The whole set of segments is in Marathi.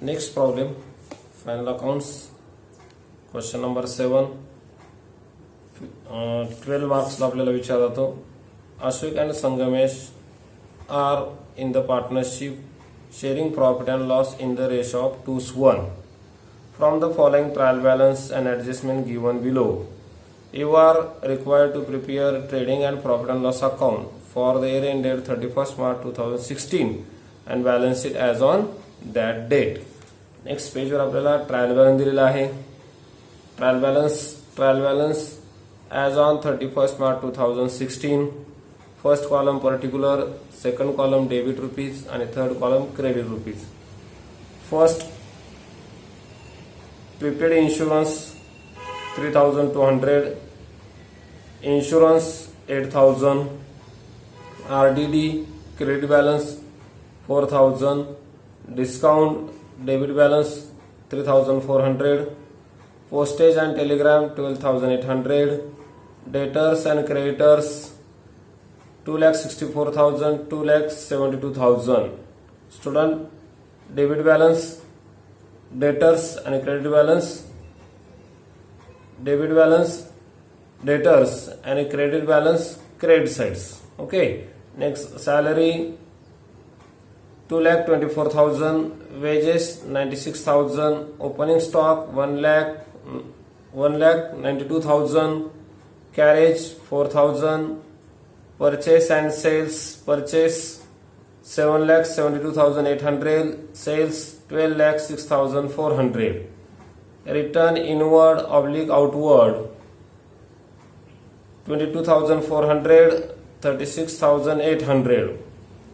Next problem, final accounts, question number 7. 12 marks ला आपल्याला विचारला जातो. Ashwik and Sangamesh are in the partnership sharing profit and loss in the ratio of 2:1. From the following trial balance and adjustment given below, you are required to prepare trading and profit and loss account for the year ended 31st March 2016 and balance it as on that date. Next पेजवर आपल्याला ट्रायल बॅलन्स दिलेला आहे. Trial balance as on 31st March 2016. First column particular, second column debit rupees आणि third column credit rupees. First prepaid insurance 3200, insurance 8000, RDD credit balance 4000, discount debit balance 3400, postage and telegram 12800, debtors and creditors 2,64,000, 2,72,000. Student debit balance, debtors and credit balance, debit balance, debtors and credit balance, credit sides. Okay. Next, salary 2,24,000, wages 96,000, opening stock 1,92,000, carriage 4,000, purchase and sales, purchase 7,72,800, sales 12,06,400, return inward / outward 22,400, 36,800.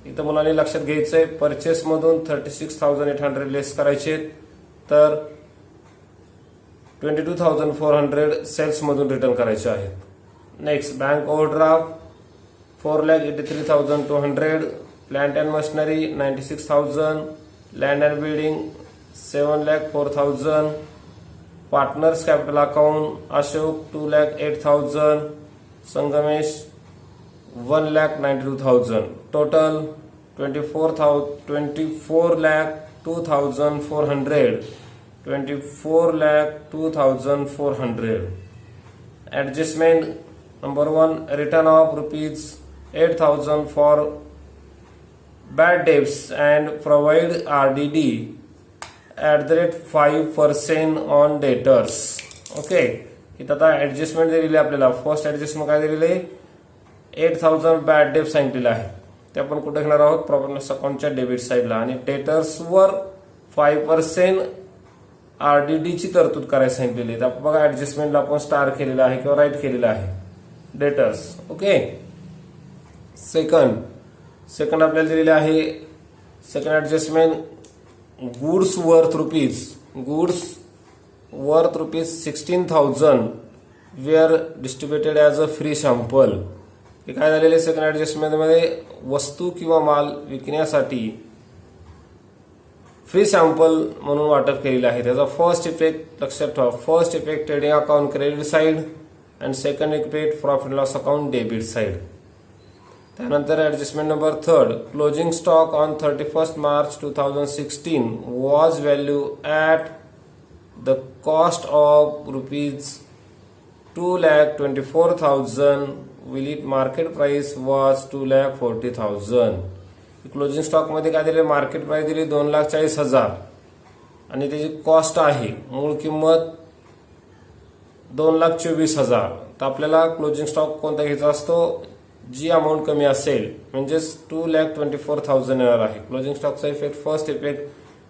इथं मुलांनी लक्षात घ्यायचंय, परचेस मधून 36,800 लेस करायचे, तर 22,400 सेल्स मधून रिटर्न करायचे आहेत. Next, bank overdraft 4,83,200, plant and machinery 96,000, land and building 7,04,000, partners capital account Ashok 2,08,000, Sangamesh 1,92,000. Total 24,02,400, 24,02,400. Adjustment number 1, return of ₹8,000 for bad debts and provide RDD @ 5% on debtors. Okay, इथं आता ऍडजस्टमेंट दिलेली आपल्याला. फर्स्ट ऍडजस्टमेंट काय दिलेली आहे? 8,000 बॅड डेब्ट सांगितलेलं आहे. ते आपण कुठे घेणार आहोत? प्रॉफिट लॉस अकाउंटच्या डेबिट साईडला. आणि डेटर्सवर 5% आरडीडीची तरतूद करायला सांगितलेली आहे. आपण बघा, ऍडजस्टमेंटला आपण स्टार केलेला आहे किंवा राईट केलेला आहे डेटर्स. ओके. सेकंड आपल्याला दिलेले आहे. Second adjustment, goods worth rupees 16,000 were distributed as a free sample. हे काय झालेले? सेकंड ऍडजस्टमेंटमध्ये वस्तू किंवा माल विकण्यासाठी फ्री सॅम्पल म्हणून वाटप केलेलं आहे. त्याचा फर्स्ट इफेक्ट लक्षात ठेवा. First effect trading account credit side and second effect profit loss account debit side. त्यानंतर adjustment number 3, closing stock on 31st March 2016 was value at the cost of ₹2,24,000 will it market price was 2,40,000. Closing stock मध्ये काय दिले? मार्केट प्राइस दिली 2,40,000 आणि त्याची कॉस्ट आहे, मूळ किंमत 2,24,000. तर आपल्याला क्लोजिंग स्टॉक कोणता घ्यायचा असतो? जी अमाऊंट कमी असेल, म्हणजेच 2,24,000 येणार आहे. क्लोजिंग स्टॉकचा effect, first effect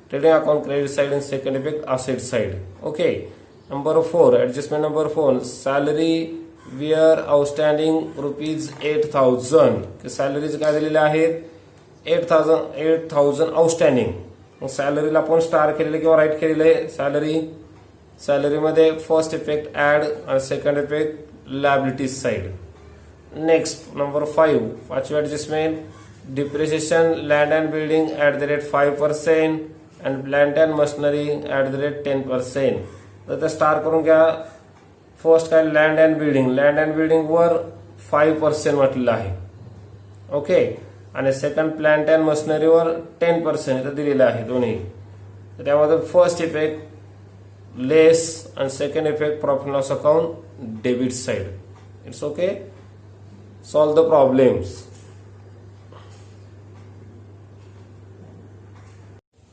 trading account credit side आणि second effect asset side. Okay. Number 4, adjustment number 4, salary were outstanding ₹8,000. Salaries काय दिलेले आहेत? 8,000 आउटस्टँडिंग. मग सॅलरीला आपण स्टार केलेले किंवा राईट केलेले. सॅलरीमध्ये फर्स्ट इफेक्ट ऍड आणि second effect liabilities side. Next, number 5, पाचवी adjustment, depreciation land and building @ 5% and plant and machinery @ 10%. तर ते स्टार करून घ्या. फर्स्ट काय? लँड अँड बिल्डिंग वर 5% म्हटलेलं आहे. ओके. आणि सेकंड प्लांट अँड मशिनरीवर 10% इथं दिलेलं आहे दोन्ही. त्यामध्ये फर्स्ट इफेक्ट लेस आणि second effect profit loss account debit side. It's okay. Solve the problems.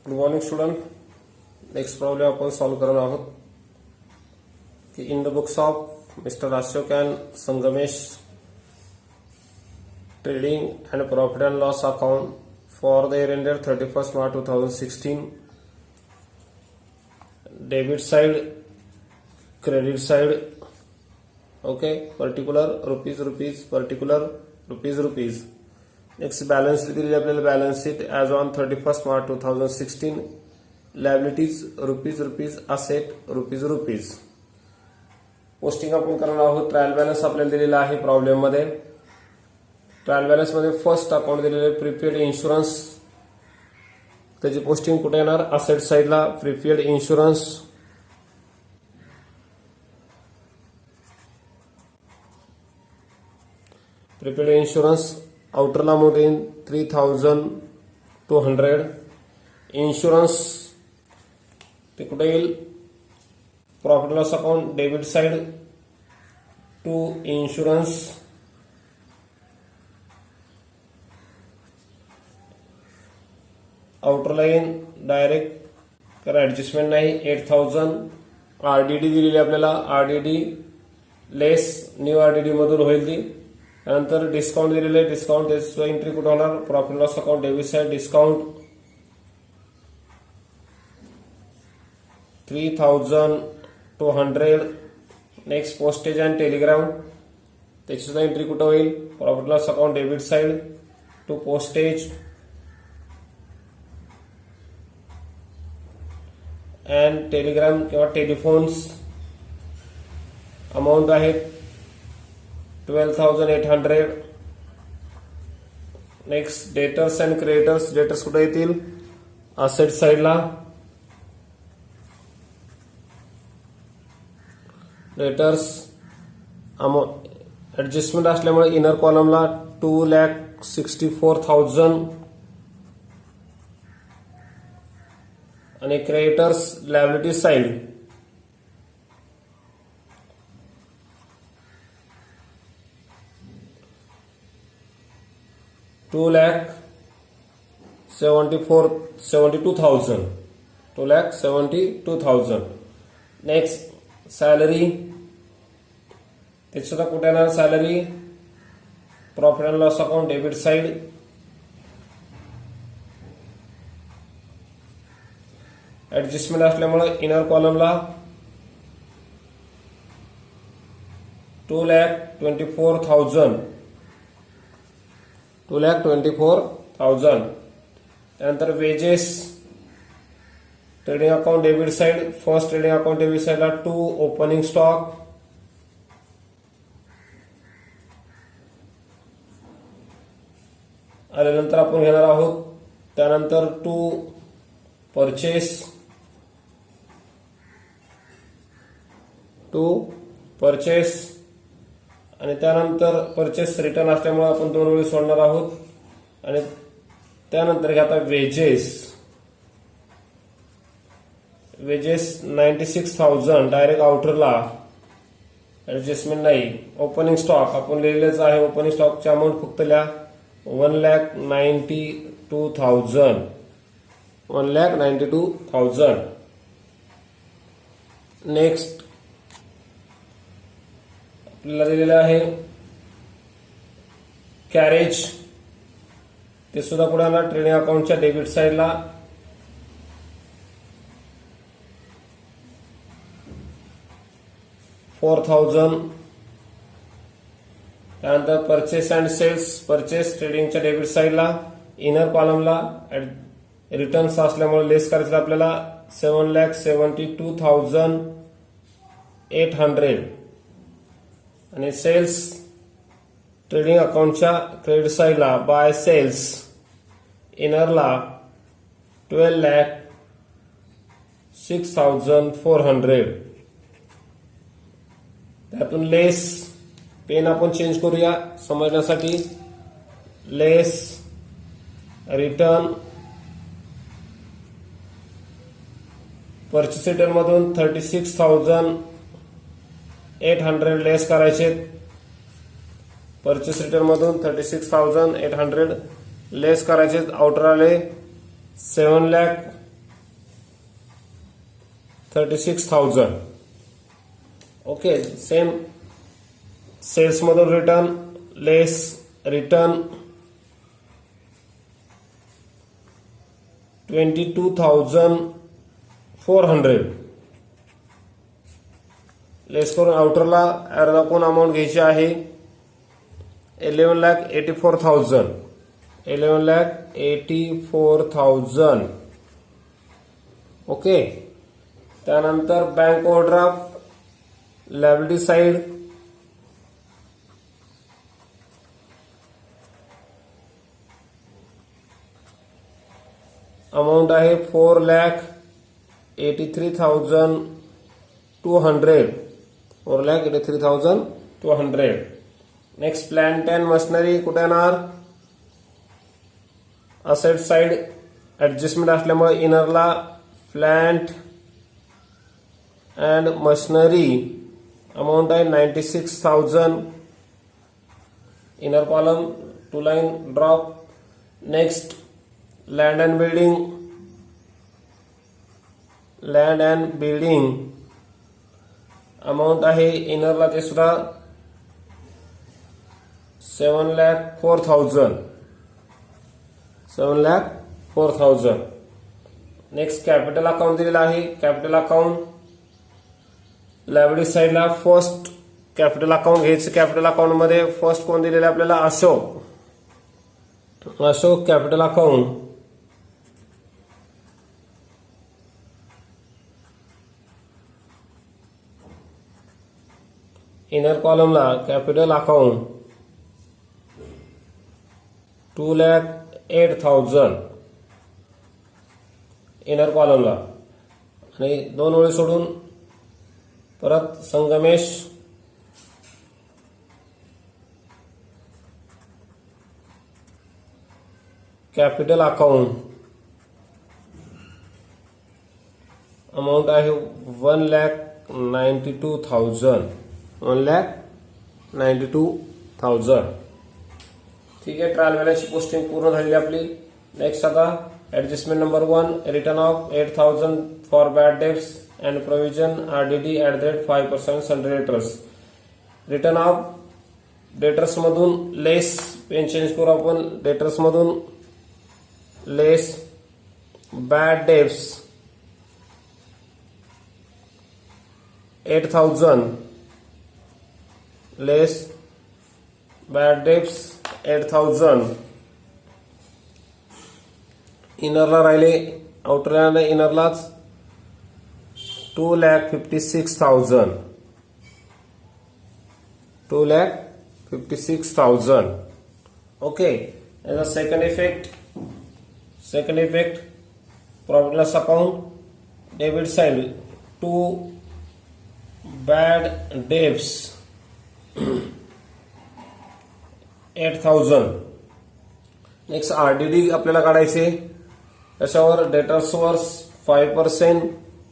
Good morning student. Next problem आपण सॉल्व करणार आहोत की in the books of mister Ashok and Sangamesh trading and profit and loss account for the year ended 31st March 2016, debit side, credit side, okay, particular rupees, particular rupees. Next balance दिलेली आपल्याला balance sheet as on 31st March 2016, liabilities rupees, asset rupees. Posting आपण करणार आहोत. ट्रायल बॅलन्स आपल्याला दिलेला आहे प्रॉब्लेम मध्ये. ट्रायल बॅलन्स मध्ये फर्स्ट अकाउंट दिलेले प्रीपेड इन्शुरन्स. त्याची पोस्टिंग कुठे येणार? असेट साइडला प्रीपेड इन्शुरन्स. प्रीपेड इन्शुरन्स आउटरला अमाउंट येईल 3200. इन्शुरन्स ते कुठे येईल? Profit loss account debit side to insurance. Outer line direct कारण ऍडजस्टमेंट नाही. 8000 आरडीडी दिलेली आपल्याला. आरडीडी लेस न्यू आरडीडी मधून होईल ती. त्यानंतर डिस्काउंट दिलेलं आहे. डिस्काउंट त्याचं एंट्री कुठे होणार? Profit loss account debit side discount 3200. Next postage and telegram त्याची सुद्धा एंट्री कुठे होईल? Profit loss account debit side to postage and telegram किंवा टेलिफोन्स. अमाऊंट आहे 12,800. Next debtors and creditors. Debtors कुठे येतील? असेट साइडला. डेटर्स ऍडजस्टमेंट असल्यामुळे इनर कॉलमला 2,64,000 आणि creditors liability side 2,72,000. 2,72,000. Next salary. त्याची सुद्धा कुठे येणार? Salary profit and loss account debit side. Adjustment असल्यामुळे इनर कॉलमला 2,24,000. 2,24,000. त्यानंतर wedges trading account debit side. First trading account debit साइडला 2 ओपनिंग स्टॉक. आल्यानंतर आपण घेणार आहोत. त्यानंतर 2 परचेस. आणि त्यानंतर परचेस रिटर्न असल्यामुळे आपण 2 वेळी सोडणार आहोत. आणि त्यानंतर घेता वेजेस 96,000 डायरेक्ट आउटरला. ऍडजस्टमेंट नाही. ओपनिंग स्टॉक आपण लिहिलेच आहे. ओपनिंग स्टॉकची अमाऊंट फक्त लिहा 1,92,000. 1,92,000. नेक्स्ट आपल्याला दिलेलं आहे कॅरेज. ते सुद्धा पुढे येणार ट्रेडिंग अकाउंटच्या डेबिट साइडला. $4,000. त्यानंतर परचेस अँड सेल्स. परचेस ट्रेडिंगच्या डेबिट साइडला. इनर कॉलमला रिटर्न्स असल्यामुळे लेस करायचं आपल्याला 7,72,800. आणि सेल्स ट्रेडिंग अकाउंटच्या क्रेडिट साइडला बाय सेल्स इनरला 12,06,400. त्यातून लेस पेन आपण चेंज करूया समजण्यासाठी. लेस रिटर्न परचेस रिटर्न मधून 36,800 लेस करायचे. परचेस रिटर्न मधून 36,800 लेस करायचे. आउटर आले 7,36,000. ओके. सेम सेल्स मधून रिटर्न लेस रिटर्न 22,400 लेस करून आउटरला अर्धा अमाऊंट घ्यायची आहे 11,84,000. 11,84,000. ओके. त्यानंतर bank overdraft liability side amount आहे 4,83,200. 4,83,200. नेक्स्ट प्लांट अँड मशिनरी कुठे येणार? असेट साइड ऍडजस्टमेंट असल्यामुळे इनरला प्लांट अँड मशिनरी अमाऊंट आहे 96,000. Inner column 2 line drop. Next land and building. Land and building amount आहे इनरला ते सुद्धा 7,04,000. 7,04,000. नेक्स्ट कॅपिटल अकाउंट दिलेला आहे. कॅपिटल अकाउंट लायबिलिटी साइडला फर्स्ट कॅपिटल अकाउंट घ्यायचं. कॅपिटल अकाउंट मध्ये फर्स्ट कोण दिलेलं आपल्याला? Ashok. Ashok capital account. Inner कॉलमला कॅपिटल अकाउंट 2,08,000 इनर कॉलमला. आणि 2 ओळी सोडून परत संगमेश कॅपिटल अकाउंट अमाऊंट आहे 1,92,000. 1,92,000. ठीक आहे. ट्रायल बॅलन्सची पोस्टिंग पूर्ण झालेली आपली. नेक्स्ट आता adjustment number 1 return of 8,000 for bad debts and provision RDD @5% sundry debtors. Return of debtors मधून लेस पेन चेंज करू आपण. डेटर्स मधून लेस बॅड डेब्ट्स 8,000 लेस बॅड डेब्ट्स 8,000. इनरला राहिले आउटरला इनरलाच 2,56,000. 2,56,000. Okay. As a second effect profit loss account debit side 2 bad debts 8,000. Next RDD आपल्याला काढायचे. त्याच्यावर डेटर्सवर 5%.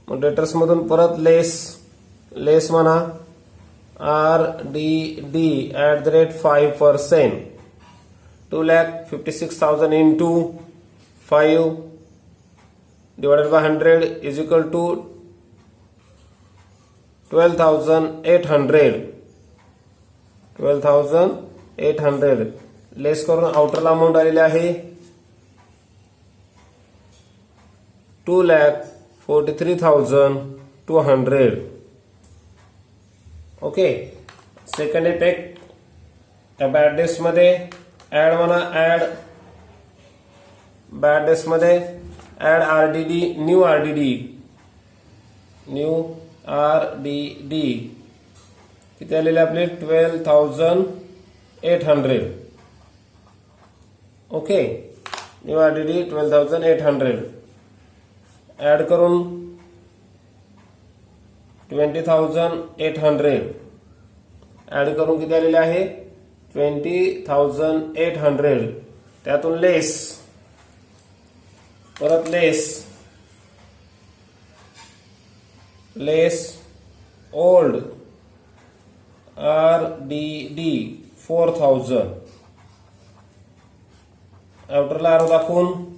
मग डेटर्स मधून परत लेस म्हणा RDD @5%. 2,56,000 into 5 divided by 100 is equal to 12,800. 12,800 लेस करून आउटरला अमाऊंट आलेली आहे 2,43,200. Okay. Second effect bad debts मध्ये ऍड म्हणा बॅड डेब्ट्स मध्ये ऍड RDD न्यू RDD किती आलेले आपले 12,800. ओके. न्यू RDD 12,800 ऍड करून 20,800 ऍड करून किती आलेले आहे 20,800. त्यातून लेस परत लेस less old RDD 4000 outerला arrow दाखवून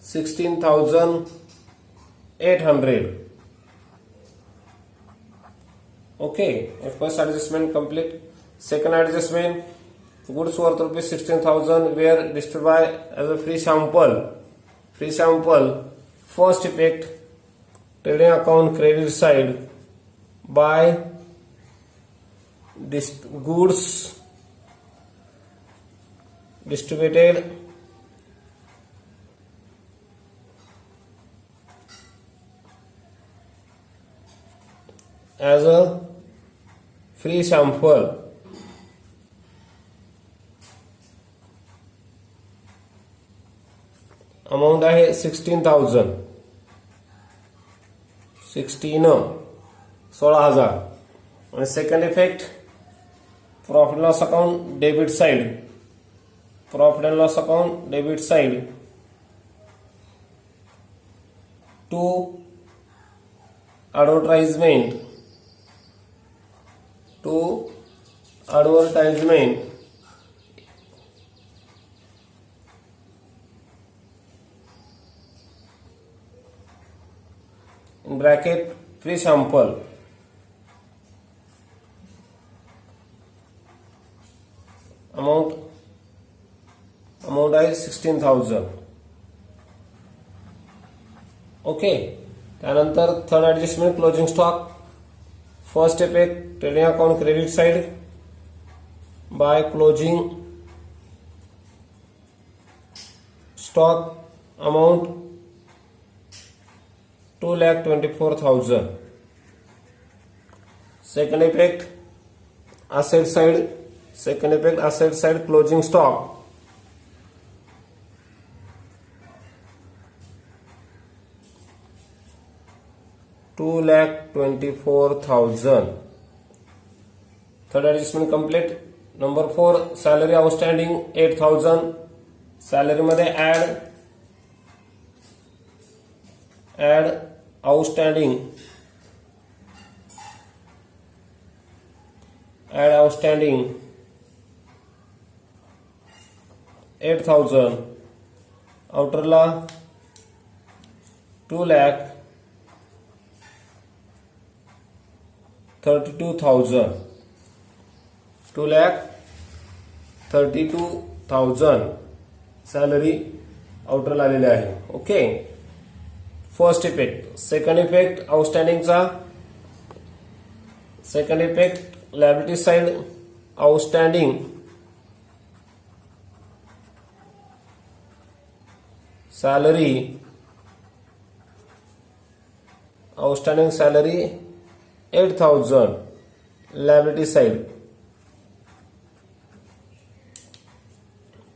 16,800. Okay, first adjustment complete. Second adjustment, goods worth rupees 16,000 were distributed by as a free sample. Free sample. First effect, trading account credit side by goods distributed as a free sample. Amount आहे 16,000. 16,000. आणि second effect, profit loss account debit side. Profit and loss account debit side to advertisement. To advertisement in bracket free sample. Amount is 16,000. Okay. त्यानंतर third adjustment, closing stock. First effect, trading account credit side by closing stock amount 2,24,000. Second effect, asset side. Second effect, asset side closing stock 2,24,000. Third adjustment complete. Number 4, salary outstanding 8,000. Salary मध्ये add outstanding 8,000. outerला 2,32,000. 2,32,000 सॅलरी आउटरला आलेले आहे. Okay, first effect. Second effect, आउटस्टँडिंगचा. Second effect, liability side outstanding salary. Outstanding salary 8,000 liability side.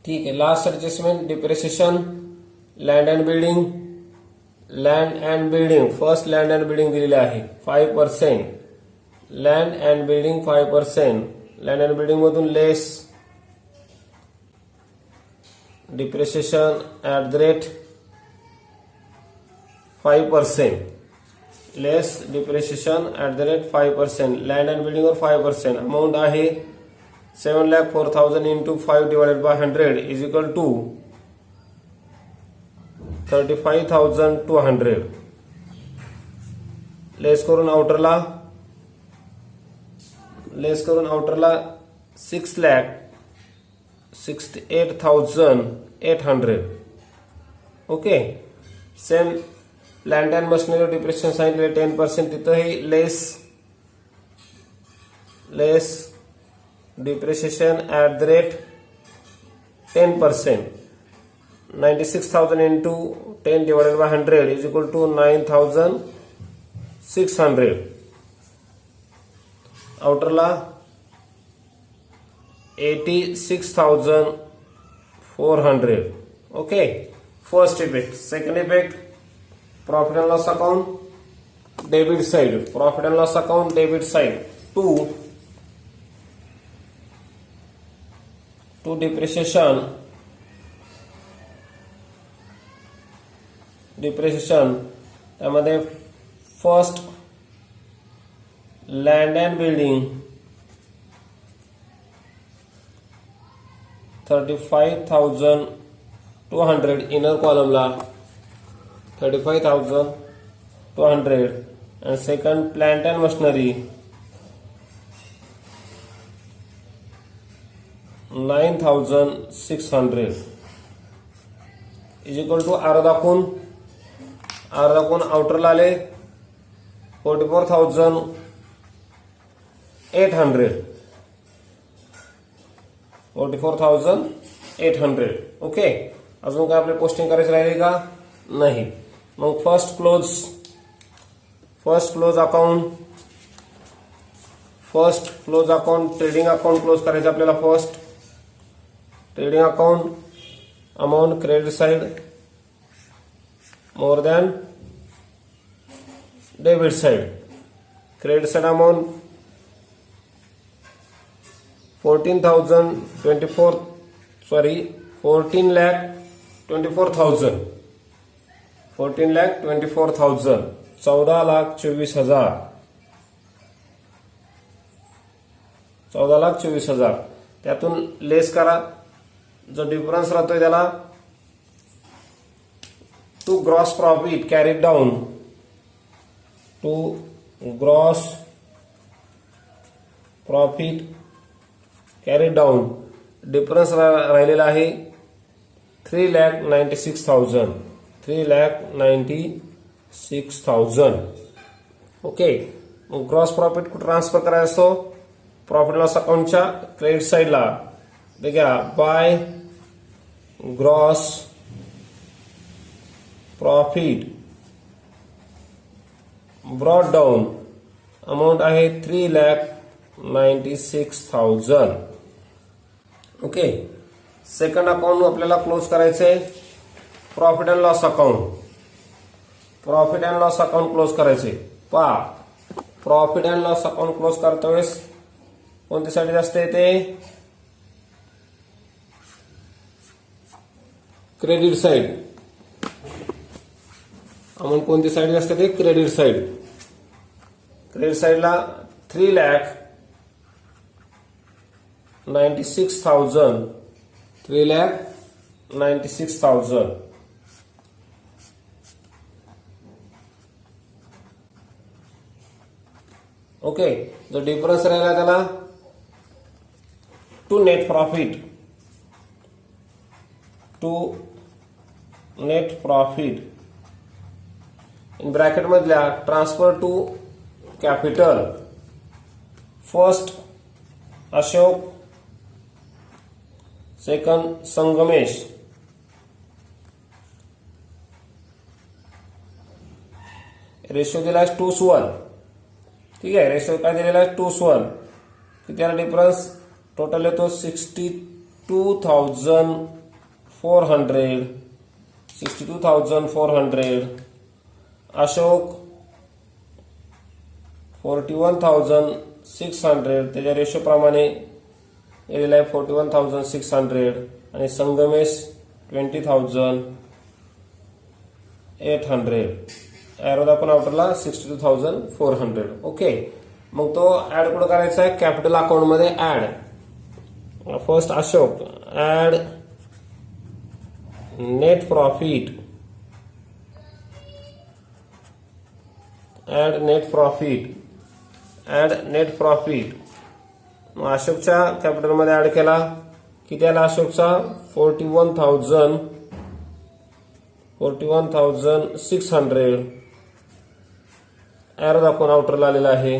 ठीक है. Last adjustment, depreciation land and building. Land and building, first land and building दिलेले आहे 5%. Land and building 5%. Land and building मधून less depreciation @ 5%. Less depreciation @ 5%. Land and building वर 5%. अमाऊंट आहे 7,04,000 into 5 divided by 100 is equal to 35,200. लेस करून आउटरला 6,68,800. Okay. Same plant and machinery depreciation सांगितले 10%. तिथंही लेस depreciation @ 10%. 96,000 into 10 divided by 100 is equal to 9,600. आउटरला 86,400. Okay, first effect. Second effect, profit and loss account debit side. Profit and loss account debit side to depreciation त्यामध्ये first land and building 35,200 inner कॉलमला 35,200 and second plant and machinery 9,600 is equal to R दाखवून आउटरला आले 44,800 ओके. अजून काय आपले पोस्टिंग करायची राहिली का नाही. मग first close account trading account close करायचं आपल्याला. First trading account amount credit side more than debit side. Credit side amount 14,24,000 14,24,000 14,24,000 त्यातून लेस करा. जो डिफरन्स राहतोय त्याला to gross profit carried down to gross profit carried down difference राहिलेला आहे 3,96,000 3,96,000 ओके. ग्रॉस प्रॉफिट कुठे ट्रान्सफर करायचा असतो प्रॉफिट लॉस अकाउंटच्या क्रेडिट साइडला. ते घ्या by gross profit brought down amount आहे 3,96,000 ओके. सेकंड अकाउंट आपल्याला क्लोज करायचंय profit and loss account close करायचे. Profit and loss account close करता वेळेस कोणती साईड जास्त येते क्रेडिट साइड. अमाऊंट कोणती साइड जास्त येते क्रेडिट साइडला 3,96,000 3,96,000 ओके. जो डिफरन्स राहिला त्याला to net profit in bracket मधल्या transfer to capital. First Ashok second Sangamesh ratio दिला आहे 2:1. ठीक आहे. रेशो काय दिलेला आहे 2:1. किती आला डिफरन्स टोटल येतो 62,400 अशोक 41,600 त्याच्या रेशो प्रमाणे दिलेला आहे 41,600 आणि संगमेश 20,800 एरो दाखवून आउटरला 62,400 ओके. मग तो ऍड कुठं करायचा आहे कॅपिटल अकाउंट मध्ये add. First Ashok add net profit अशोकच्या कॅपिटल मध्ये ऍड केला. किती आला अशोकचा 41,600 एरो दाखवून आउटरला आलेला आहे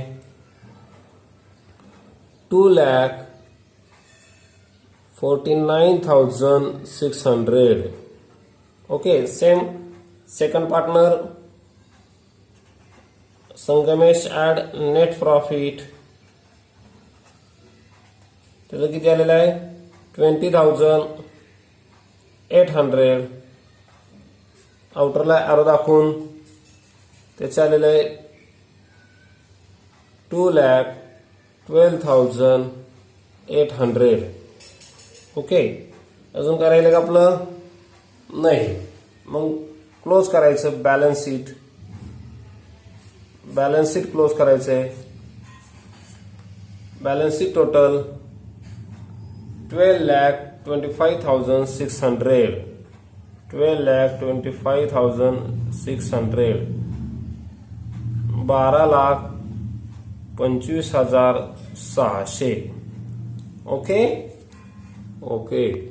2,49,600 okay. Same second partner Sangamesh add net profit त्याचं किती आलेलं आहे 20,800 आउटरला एरो दाखवून त्याचे आलेलं आहे 2,12,800 ओके. अजून काय राहिलं का आपलं नाही. मग क्लोज करायचं बॅलन्स बॅलन्स शीट क्लोज करायचंय. Balance sheet total 12,25,600. 12,25,600. 12,25,600. ओके.